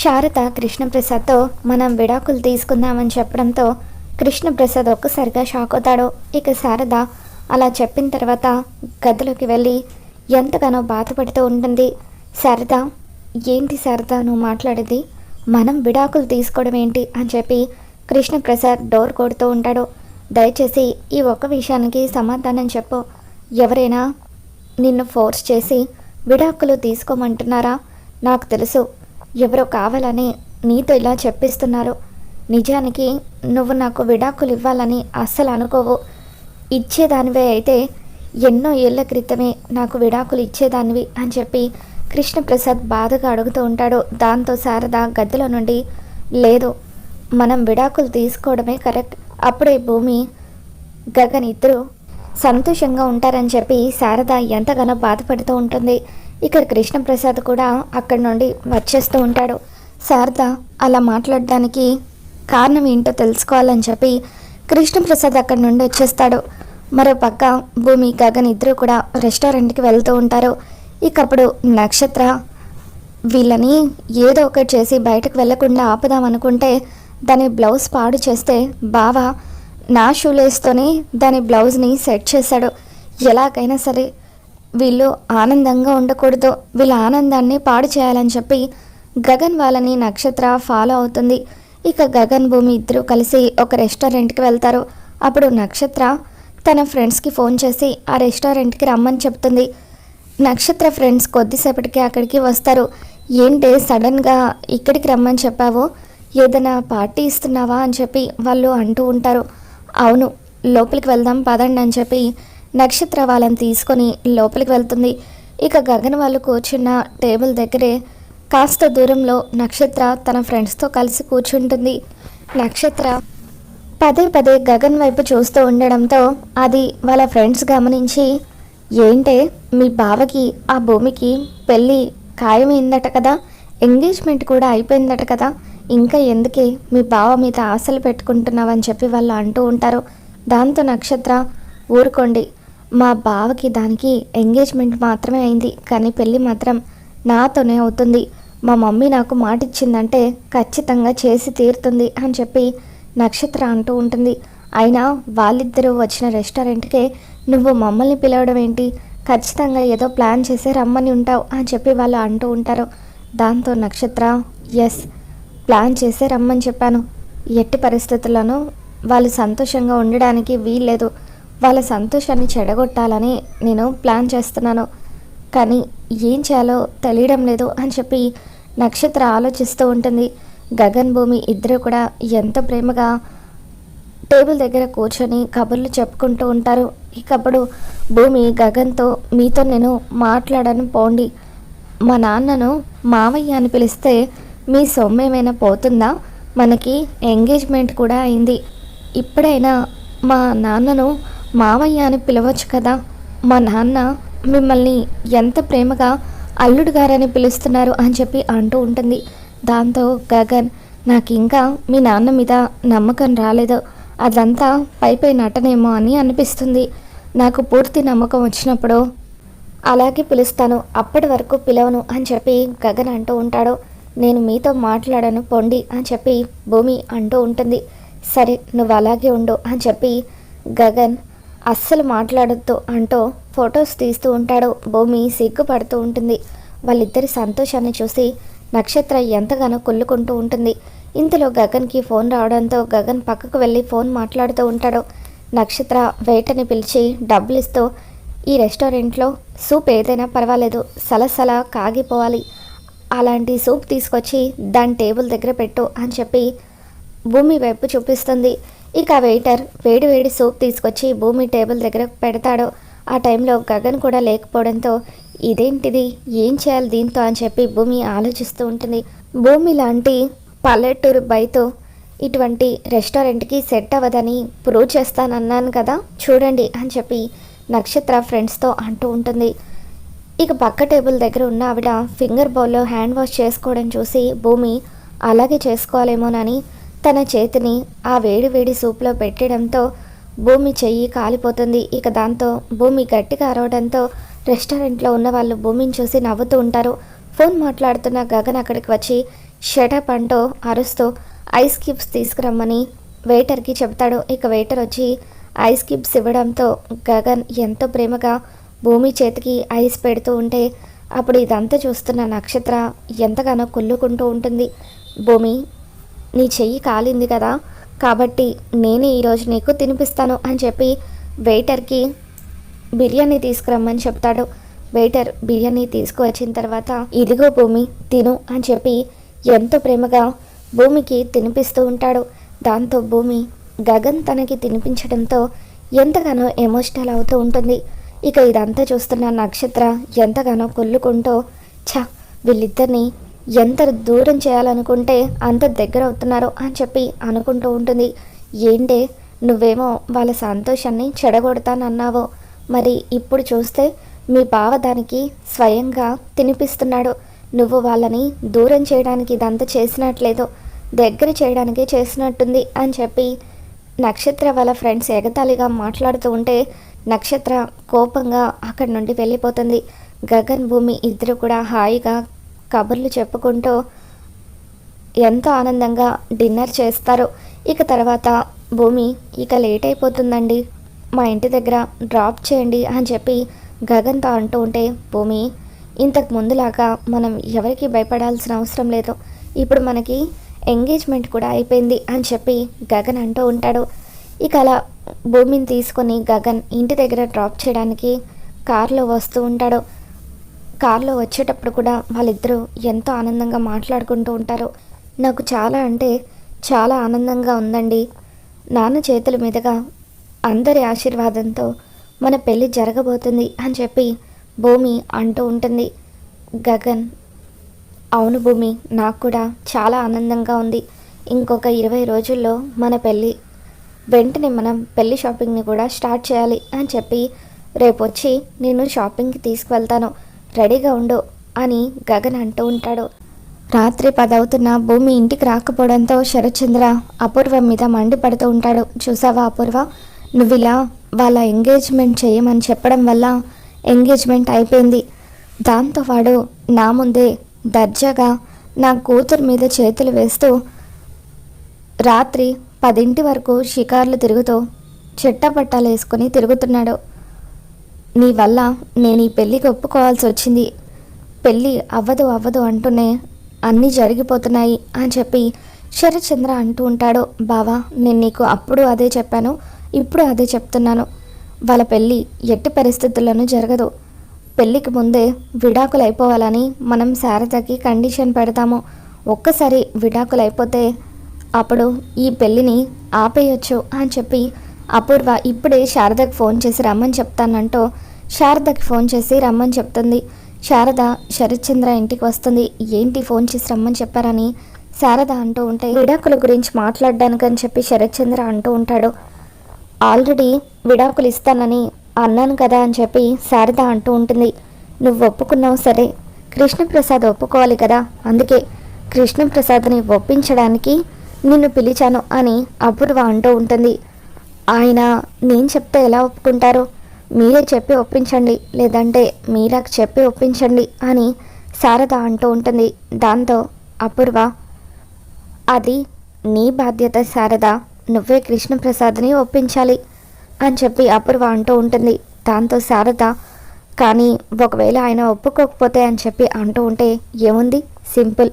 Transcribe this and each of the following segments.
శారద కృష్ణప్రసాద్తో మనం విడాకులు తీసుకుందామని చెప్పడంతో కృష్ణప్రసాద్ ఒక్కసారిగా షాక్ అవుతాడు. ఇక శారద అలా చెప్పిన తర్వాత గదిలోకి వెళ్ళి ఎంతగానో బాధపడుతూ ఉంటుంది. శారద, ఏంటి శారద నువ్వు మాట్లాడేది? మనం విడాకులు తీసుకోవడం ఏంటి అని చెప్పి కృష్ణప్రసాద్ డోర్ కొడుతూ ఉంటాడు. దయచేసి ఈ ఒక్క విషయానికి సమాధానం చెప్పు. ఎవరైనా నిన్ను ఫోర్స్ చేసి విడాకులు తీసుకోమంటున్నారా? నాకు తెలుసు, ఎవరో కావాలని నీతో ఇలా చెప్పిస్తున్నారు. నిజానికి నువ్వు నాకు విడాకులు ఇవ్వాలని అస్సలు అనుకోవు. ఇచ్చేదానివే అయితే ఎన్నో ఏళ్ల క్రితమే నాకు విడాకులు ఇచ్చేదానివి అని చెప్పి కృష్ణప్రసాద్ బాధగా అడుగుతూ ఉంటాడు. దాంతో శారద గదిలో నుండి, లేదు, మనం విడాకులు తీసుకోవడమే కరెక్ట్, అప్పుడే భూమి గగన్ ఇద్దరు సంతోషంగా ఉంటారని చెప్పి శారద ఎంతగానో బాధపడుతూ ఉంటుంది. ఇక్కడ కృష్ణప్రసాద్ కూడా అక్కడి నుండి వచ్చేస్తూ ఉంటాడు. శారద అలా మాట్లాడడానికి కారణం ఏంటో తెలుసుకోవాలని చెప్పి కృష్ణప్రసాద్ అక్కడి నుండి వచ్చేస్తాడు. మరో పక్క భూమి గగన్ ఇద్దరు కూడా రెస్టారెంట్కి వెళ్తూ ఉంటారు. ఇకప్పుడు నక్షత్ర వీళ్ళని ఏదో ఒకటి చేసి బయటకు వెళ్లకుండా ఆపుదామనుకుంటే దాని బ్లౌజ్ పాడు చేస్తే బావ నా షూలేస్తోనే దాని బ్లౌజ్ని సెట్ చేశాడు. ఎలాగైనా సరే వీళ్ళు ఆనందంగా ఉండకూడదు, వీళ్ళ ఆనందాన్ని పాడు చేయాలని చెప్పి గగన్ వాళ్ళని నక్షత్ర ఫాలో అవుతుంది. ఇక గగన్ భూమి ఇద్దరు కలిసి ఒక రెస్టారెంట్కి వెళ్తారు. అప్పుడు నక్షత్ర తన ఫ్రెండ్స్కి ఫోన్ చేసి ఆ రెస్టారెంట్కి రమ్మని చెప్తుంది. నక్షత్ర ఫ్రెండ్స్ కొద్దిసేపటికి అక్కడికి వస్తారు. ఏంటి సడన్గా ఇక్కడికి రమ్మని చెప్పావు, ఏదైనా పార్టీ ఇస్తున్నావా అని చెప్పి వాళ్ళు అంటూ ఉంటారు. అవును, లోపలికి వెళ్దాం పదండి అని చెప్పి నక్షత్ర వాళ్ళని తీసుకొని లోపలికి వెళ్తుంది. ఇక గగన్ వాళ్ళు కూర్చున్న టేబుల్ దగ్గరే కాస్త దూరంలో నక్షత్ర తన ఫ్రెండ్స్తో కలిసి కూర్చుంటుంది. నక్షత్ర పదే పదే గగన్ వైపు చూస్తూ ఉండడంతో అది వాళ్ళ ఫ్రెండ్స్ గమనించి, ఏంటే మీ బావకి ఆ భూమికి పెళ్ళి ఖాయమైందట కదా, ఎంగేజ్మెంట్ కూడా అయిపోయిందట కదా, ఇంకా ఎందుకే మీ బావ మీద ఆశలు పెట్టుకుంటున్నావని చెప్పి వాళ్ళు అంటూ ఉంటారు. దాంతో నక్షత్ర, ఊరుకోండి, మా బావకి దానికి ఎంగేజ్మెంట్ మాత్రమే అయింది, కానీ పెళ్ళి మాత్రం నాతోనే అవుతుంది. మా మమ్మీ నాకు మాట ఇచ్చిందంటే ఖచ్చితంగా చేసి తీరుతుంది అని చెప్పి నక్షత్ర అంటూ ఉంటుంది. అయినా వాళ్ళిద్దరూ వచ్చిన రెస్టారెంట్కే నువ్వు మమ్మల్ని పిలవడం ఏంటి? ఖచ్చితంగా ఏదో ప్లాన్ చేసి రమ్మని ఉంటావు అని చెప్పి వాళ్ళు అంటూ ఉంటారు. దాంతో నక్షత్ర, ఎస్, ప్లాన్ చేసే రమ్మని చెప్పాను. ఎట్టి పరిస్థితుల్లోనూ వాళ్ళు సంతోషంగా ఉండడానికి వీల్లేదు, వాళ్ళ సంతోషాన్ని చెడగొట్టాలని నేను ప్లాన్ చేస్తున్నాను, కానీ ఏం చేయాలో తెలియడం లేదు అని చెప్పి నక్షత్ర ఆలోచిస్తూ ఉంటుంది. గగన్ భూమి ఇద్దరు కూడా ఎంతో ప్రేమగా టేబుల్ దగ్గర కూర్చొని కబుర్లు చెప్పుకుంటూ ఉంటారు. ఇకప్పుడు భూమి గగన్తో, మీతో నేను మాట్లాడను పోండి, మా నాన్నను మావయ్య అని పిలిస్తే మీ సొమ్మేమైనా పోతుందా? మనకి ఎంగేజ్మెంట్ కూడా అయింది, ఇప్పుడైనా మా నాన్నను మావయ్య అని పిలవచ్చు కదా, మా నాన్న మిమ్మల్ని ఎంత ప్రేమగా అల్లుడు గారని పిలుస్తున్నారు అని చెప్పి అంటూ ఉంటుంది. దాంతో గగన్, నాకు ఇంకా మీ నాన్న మీద నమ్మకం రాలేదు, అదంతా పైపై నటనేమో అని అనిపిస్తుంది, నాకు పూర్తి నమ్మకం వచ్చినప్పుడు అలాగే పిలుస్తాను, అప్పటి వరకు పిలవను అని చెప్పి గగన్ అంటూ ఉంటాడు. నేను మీతో మాట్లాడను పొండి అని చెప్పి భూమి అంటూ ఉంటుంది. సరే, నువ్వు అలాగే ఉండు అని చెప్పి గగన్ అస్సలు మాట్లాడొద్దు అంటూ ఫొటోస్ తీస్తూ ఉంటాడు. భూమి సిగ్గుపడుతూ ఉంటుంది. వాళ్ళిద్దరి సంతోషాన్ని చూసి నక్షత్ర ఎంతగానో కుళ్ళుకుంటూ ఉంటుంది. ఇంతలో గగన్కి ఫోన్ రావడంతో గగన్ పక్కకు వెళ్ళి ఫోన్ మాట్లాడుతూ ఉంటాడు. నక్షత్ర వెయిటర్ని పిలిచి డబ్బులు ఇస్తూ, ఈ రెస్టారెంట్లో సూప్ ఏదైనా పర్వాలేదు, సలసల కాగిపోవాలి, అలాంటి సూప్ తీసుకొచ్చి దాని టేబుల్ దగ్గర పెట్టు అని చెప్పి భూమి వైపు చూపిస్తుంది. ఇక వెయిటర్ వేడి వేడి సూప్ తీసుకొచ్చి భూమి టేబుల్ దగ్గర పెడతాడు. ఆ టైంలో గగన్ కూడా లేకపోవడంతో ఇదేంటిది, ఏం చేయాలి దీంతో అని చెప్పి భూమి ఆలోచిస్తూ ఉంటుంది. భూమి లాంటి పల్లెటూరు బయట ఇటువంటి రెస్టారెంట్కి సెట్ అవ్వదని ప్రూవ్ చేస్తానన్నాను కదా, చూడండి అని చెప్పి నక్షత్ర ఫ్రెండ్స్తో అంటూ ఉంటుంది. ఇక పక్క టేబుల్ దగ్గర ఉన్న ఆవిడ ఫింగర్ బౌల్లో హ్యాండ్ వాష్ చేసుకోవడం చూసి భూమి అలాగే చేసుకోవాలేమోనని తన చేతిని ఆ వేడి వేడి సూప్లో పెట్టడంతో భూమి చెయ్యి కాలిపోతుంది. ఇక దాంతో భూమి గట్టిగా అరవడంతో రెస్టారెంట్లో ఉన్న వాళ్ళు భూమిని చూసి నవ్వుతూ ఉంటారు. ఫోన్ మాట్లాడుతున్న గగన్ అక్కడికి వచ్చి, షటప్ అంటూ అరుస్తూ ఐస్ క్యూబ్స్ తీసుకురమ్మని వెయిటర్కి చెప్తాడు. ఇక వెయిటర్ వచ్చి ఐస్ క్యూబ్స్ ఇవ్వడంతో గగన్ ఎంతో ప్రేమగా భూమి చేతికి ఐస్ పెడుతూ ఉంటే అప్పుడు ఇదంతా చూస్తున్న నక్షత్ర ఎంతగానో కుళ్ళుకుంటూ ఉంటుంది. భూమి, నీ చెయ్యి కాలింది కదా, కాబట్టి నేనే ఈరోజు నీకు తినిపిస్తాను అని చెప్పి వెయిటర్కి బిర్యానీ తీసుకురమ్మని చెప్తాడు. వెయిటర్ బిర్యానీ తీసుకువచ్చిన తర్వాత ఇదిగో భూమి తిను అని చెప్పి ఎంతో ప్రేమగా భూమికి తినిపిస్తూ ఉంటాడు. దాంతో భూమి గగన్ తనకి తినిపించడంతో ఎంతగానో ఎమోషనల్ అవుతూ ఉంటుంది. ఇక ఇదంతా చూస్తున్న నక్షత్ర ఎంతగానో కొల్లుకుంటూ వీళ్ళిద్దరిని ఎంత దూరం చేయాలనుకుంటే అంత దగ్గర అవుతున్నారు అని చెప్పి అనుకుంటూ ఉంటుంది. ఏంటే నువ్వేమో వాళ్ళ సంతోషాన్ని చెడగొడతానన్నావో, మరి ఇప్పుడు చూస్తే మీ బావ దానికి స్వయంగా తినిపిస్తున్నాడు. నువ్వు వాళ్ళని దూరం చేయడానికి ఇదంతా చేసినట్లేదో దగ్గర చేయడానికే చేసినట్టుంది అని చెప్పి నక్షత్ర వాళ్ళ ఫ్రెండ్స్ ఎగతాళిగా మాట్లాడుతూ ఉంటే నక్షత్ర కోపంగా అక్కడి నుండి వెళ్ళిపోతుంది. గగన్ భూమి ఇద్దరు కూడా హాయిగా కబుర్లు చెప్పుకుంటూ ఎంతో ఆనందంగా డిన్నర్ చేస్తారు. ఇక తర్వాత భూమి ఇక లేట్ అయిపోతుందండి, మా ఇంటి దగ్గర డ్రాప్ చేయండి అని చెప్పి గగన్తో అంటూ ఉంటే భూమి ఇంతకు ముందులాగా మనం ఎవరికి భయపడాల్సిన అవసరం లేదు, ఇప్పుడు మనకి ఎంగేజ్మెంట్ కూడా అయిపోయింది అని చెప్పి గగన్ అంటూ ఉంటాడు. ఇక అలా భూమిని తీసుకొని గగన్ ఇంటి దగ్గర డ్రాప్ చేయడానికి కారులో వస్తూ ఉంటాడు. కారులో వచ్చేటప్పుడు కూడా వాళ్ళిద్దరూ ఎంతో ఆనందంగా మాట్లాడుకుంటూ ఉంటారు. నాకు చాలా అంటే చాలా ఆనందంగా ఉందండి, నాన్న చేతుల మీదుగా అందరి ఆశీర్వాదంతో మన పెళ్ళి జరగబోతుంది అని చెప్పి భూమి అంటూ ఉంటుంది. గగన్, అవును భూమి, నాకు కూడా చాలా ఆనందంగా ఉంది, ఇంకొక 20 రోజుల్లో మన పెళ్ళి, వెంటనే మనం పెళ్ళి షాపింగ్ని కూడా స్టార్ట్ చేయాలి అని చెప్పి రేపు వచ్చి నేను షాపింగ్కి తీసుకువెళ్తాను, రెడీగా ఉండు అని గగన్ అంటూ ఉంటాడు. రాత్రి 10 అవుతున్న భూమి ఇంటికి రాకపోవడంతో శరత్చంద్ర అపూర్వ మీద మండిపడుతూ ఉంటాడు. చూసావా అపూర్వ, నువ్వు ఇలా వాళ్ళ ఎంగేజ్మెంట్ చేయమని చెప్పడం వల్ల ఎంగేజ్మెంట్ అయిపోయింది, దాంతో వాడు నా ముందే దర్జాగా నా కూతురు మీద చేతులు వేస్తూ రాత్రి 10 వరకు షికార్లు తిరుగుతూ చెట్టపట్టాలు వేసుకొని తిరుగుతున్నాడు. నీ వల్ల నేను ఈ పెళ్ళికి ఒప్పుకోవాల్సి వచ్చింది, పెళ్ళి అవ్వదు అంటూనే అన్నీ జరిగిపోతున్నాయి అని చెప్పి శరత్చంద్ర అంటూ ఉంటాడు. బావా, నేను నీకు అప్పుడు అదే చెప్పాను, ఇప్పుడు అదే చెప్తున్నాను, వాళ్ళ పెళ్ళి ఎట్టి పరిస్థితుల్లోనూ జరగదు, పెళ్ళికి ముందే విడాకులు అయిపోవాలని మనం శారదకి కండిషన్ పెడతాము, ఒక్కసారి విడాకులు అయిపోతే అప్పుడు ఈ పెళ్ళిని ఆపేయచ్చు అని చెప్పి అపూర్వ ఇప్పుడే శారదకి ఫోన్ చేసి రమ్మని చెప్తానంటూ శారదకి ఫోన్ చేసి రమ్మని చెప్తుంది. శారద శరత్చంద్ర ఇంటికి వస్తుంది. ఏంటి ఫోన్ చేసి రమ్మని చెప్పారని శారద అంటూ ఉంటే విడాకుల గురించి మాట్లాడడానికని చెప్పి శరత్చంద్ర అంటూ ఉంటాడు. ఆల్రెడీ విడాకులు ఇస్తానని అన్నాను కదా అని చెప్పి శారద అంటూ ఉంటుంది. నువ్వు ఒప్పుకున్నావు సరే, కృష్ణప్రసాద్ ఒప్పుకోవాలి కదా, అందుకే కృష్ణప్రసాద్ని ఒప్పించడానికి నిన్ను పిలిచాను అని అపూర్వ అంటూ ఉంటుంది. ఆయన నేను చెప్తే ఎలా ఒప్పుకుంటారు, మీరే చెప్పి ఒప్పించండి, లేదంటే మీరాకు చెప్పి ఒప్పించండి అని శారద అంటూ ఉంటుంది. దాంతో అపూర్వ, అది నీ బాధ్యత శారద, నువ్వే కృష్ణప్రసాద్ని ఒప్పించాలి అని చెప్పి అపూర్వ అంటూ ఉంటుంది. దాంతో శారద, కానీ ఒకవేళ ఆయన ఒప్పుకోకపోతే అని చెప్పి అంటూ ఉంటే ఏముంది, సింపుల్,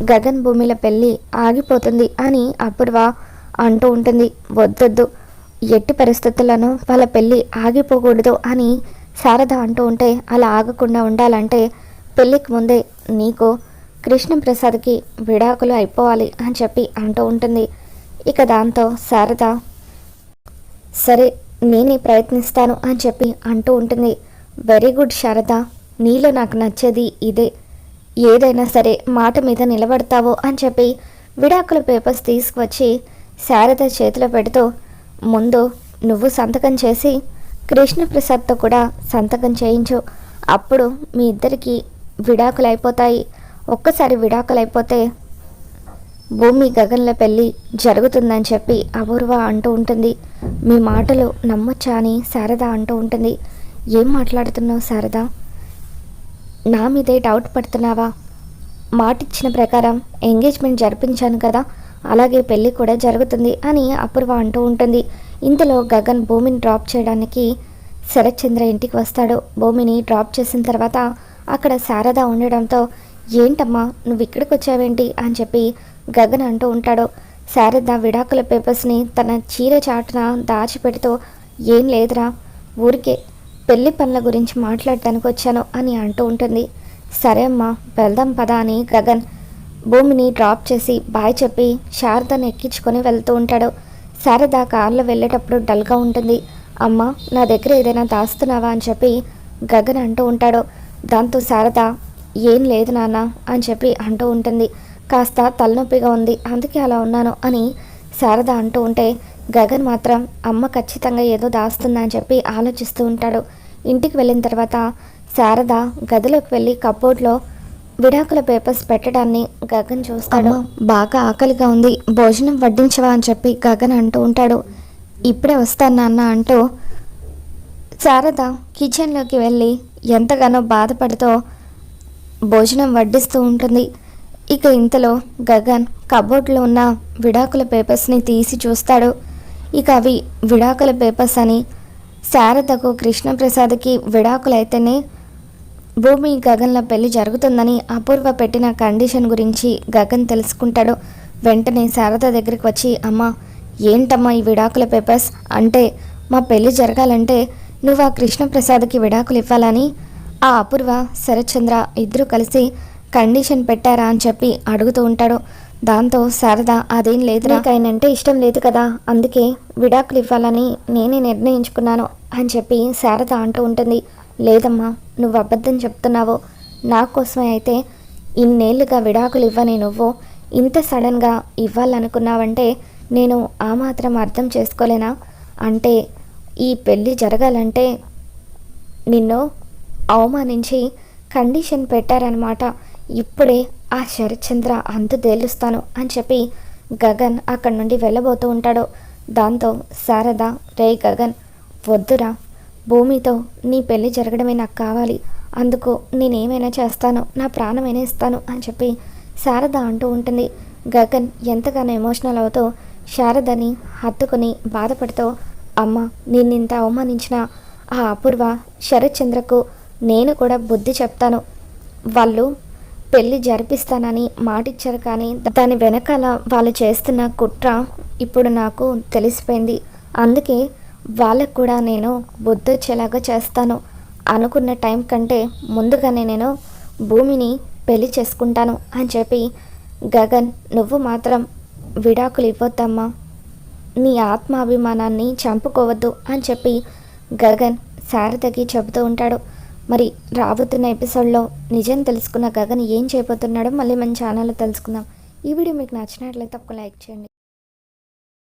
గగన్ భూమిల పెళ్ళి ఆగిపోతుంది అని అపూర్వ అంటూ ఉంటుంది. వద్దొద్దు, ఎట్టి పరిస్థితుల్లోనూ వాళ్ళ పెళ్ళి ఆగిపోకూడదు అని శారద అంటూ ఉంటే అలా ఆగకుండా ఉండాలంటే పెళ్ళికి ముందే నీకు కృష్ణప్రసాద్కి విడాకులు అయిపోవాలి అని చెప్పి అంటూ ఉంటుంది. ఇక దాంతో శారద, సరే నేనే ప్రయత్నిస్తాను అని చెప్పి అంటూ ఉంటుంది. వెరీ గుడ్ శారద, నీలో నాకు నచ్చేది ఇదే, ఏదైనా సరే మాట మీద నిలబడతావు అని చెప్పి విడాకుల పేపర్స్ తీసుకువచ్చి శారద చేతిలో పెడుతూ, ముందు నువ్వు సంతకం చేసి కృష్ణప్రసాద్తో కూడా సంతకం చేయించు, అప్పుడు మీ ఇద్దరికి విడాకులు అయిపోతాయి, ఒక్కసారి విడాకులు అయిపోతే భూమి గగన్ల పెళ్ళి జరుగుతుందని చెప్పి అపూర్వ అంటూ ఉంటుంది. మీ మాటలు నమ్మొచ్చా అని శారద అంటూ ఉంటుంది. ఏం మాట్లాడుతున్నావు శారద, నా మీదే డౌట్ పడుతున్నావా, మాటిచ్చిన ప్రకారం ఎంగేజ్మెంట్ జరిపించాను కదా, అలాగే పెళ్ళి కూడా జరుగుతుంది అని అపూర్వ అంటూ ఉంటుంది. ఇంతలో గగన్ భూమిని డ్రాప్ చేయడానికి శరత్చంద్ర ఇంటికి వస్తాడు. భూమిని డ్రాప్ చేసిన తర్వాత అక్కడ శారద ఉండడంతో ఏంటమ్మా నువ్వు ఇక్కడికి వచ్చావేంటి అని చెప్పి గగన్ అంటూ ఉంటాడు. శారద విడాకుల పేపర్స్ని తన చీర చాటున దాచిపెడుతూ ఏం లేదురా, ఊరికే పెళ్లి పనుల గురించి మాట్లాడటానికి వచ్చాను అని అంటూ ఉంటుంది. సరే అమ్మా వెళ్దాం పదా అని గగన్ భూమిని డ్రాప్ చేసి బాయ్ చెప్పి శారదను ఎక్కించుకొని వెళ్తూ ఉంటాడు. శారద కార్లో వెళ్ళేటప్పుడు డల్గా ఉంటుంది. అమ్మ నా దగ్గర ఏదైనా దాస్తున్నావా అని చెప్పి గగన్ అంటూ ఉంటాడు. దాంతో శారద ఏం లేదు నాన్న అని చెప్పి అంటూ ఉంటుంది. కాస్త తలనొప్పిగా ఉంది అందుకే అలా ఉన్నాను అని శారద అంటూ ఉంటే గగన్ మాత్రం అమ్మ ఖచ్చితంగా ఏదో దాస్తుందా అని చెప్పి ఆలోచిస్తూ ఉంటాడు. ఇంటికి వెళ్ళిన తర్వాత శారద గదిలోకి వెళ్ళి కబోర్డ్లో విడాకుల పేపర్స్ పెట్టడాన్ని గగన్ చూస్తాడు. బాగా ఆకలిగా ఉంది, భోజనం వడ్డించవా అని చెప్పి గగన్ అంటూ ఉంటాడు. ఇప్పుడే వస్తాను నాన్న అంటూ శారద కిచెన్లోకి వెళ్ళి ఎంతగానో బాధపడుతూ భోజనం వడ్డిస్తూ ఉంటుంది. ఇక ఇంతలో గగన్ కబోర్డ్లో ఉన్న విడాకుల పేపర్స్ని తీసి చూస్తాడు. ఇక అవి విడాకుల పేపర్స్ అని, శారదకు కృష్ణప్రసాద్కి విడాకులైతేనే భూమి గగన్ల పెళ్లి జరుగుతుందని అపూర్వ పెట్టిన కండిషన్ గురించి గగన్ తెలుసుకుంటాడు. వెంటనే శారద దగ్గరికి వచ్చి అమ్మ ఏంటమ్మా ఈ విడాకుల పేపర్స్, అంటే మా పెళ్లి జరగాలంటే నువ్వు ఆ కృష్ణప్రసాద్కి విడాకులు ఇవ్వాలని ఆ అపూర్వ శరత్చంద్ర ఇద్దరు కలిసి కండిషన్ పెట్టారా అని చెప్పి అడుగుతూ ఉంటాడు. దాంతో శారద అదేం లేదు, ఆయనంటే ఇష్టం లేదు కదా, అందుకే విడాకులు ఇవ్వాలని నేనే నిర్ణయించుకున్నాను అని చెప్పి శారద అంటూ ఉంటుంది. లేదమ్మా నువ్వు అబద్ధం చెప్తున్నావు, నా కోసమే అయితే ఇన్నేళ్లుగా విడాకులు ఇవ్వని నువ్వు ఇంత సడన్గా ఇవ్వాలనుకున్నావంటే నేను ఆ మాత్రం అర్థం చేసుకోలేనా, అంటే ఈ పెళ్ళి జరగాలంటే నిన్ను అవమానించి కండిషన్ పెట్టారనమాట, ఇప్పుడే ఆ శరత్చంద్ర అంతు తేలుస్తాను అని చెప్పి గగన్ అక్కడి నుండి వెళ్ళబోతూ ఉంటాడు. దాంతో శారద రే గగన్ వద్దురా, భూమితో నీ పెళ్ళి జరగడమే నాకు కావాలి, అందుకు నేనేమైనా చేస్తాను, నా ప్రాణమైనా ఇస్తాను అని చెప్పి శారద అంటూ ఉంటుంది. గగన్ ఎంతగానో ఎమోషనల్ అవుతూ శారదని హత్తుకొని బాధపడుతూ అమ్మ నిన్నింత అవమానించిన ఆ అపూర్వ శరత్చంద్రకు నేను కూడా బుద్ధి చెప్తాను, వాళ్ళు పెళ్ళి జరిపిస్తానని మాటిచ్చారు కానీ దాని వెనకాల వాళ్ళు చేస్తున్న కుట్ర ఇప్పుడు నాకు తెలిసిపోయింది, అందుకే వాళ్ళకు కూడా నేను బుద్ధి వచ్చేలాగా చేస్తాను, అనుకున్న టైం కంటే ముందుగానే నేను భూమిని పెళ్లి చేసుకుంటాను అని చెప్పి గగన్ నువ్వు మాత్రం విడాకులు ఇవ్వద్దమ్మా, నీ ఆత్మాభిమానాన్ని చంపుకోవద్దు అని చెప్పి గగన్ శారదకి చెబుతూ ఉంటాడు. మరి రాబోతున్న ఎపిసోడ్లో నిజం తెలుసుకున్న గగన్ ఏం చేయబోతున్నాడో మళ్ళీ మన ఛానల్లో తెలుసుకుందాం. ఈ వీడియో మీకు నచ్చినట్లయితే ఒక లైక్ చేయండి.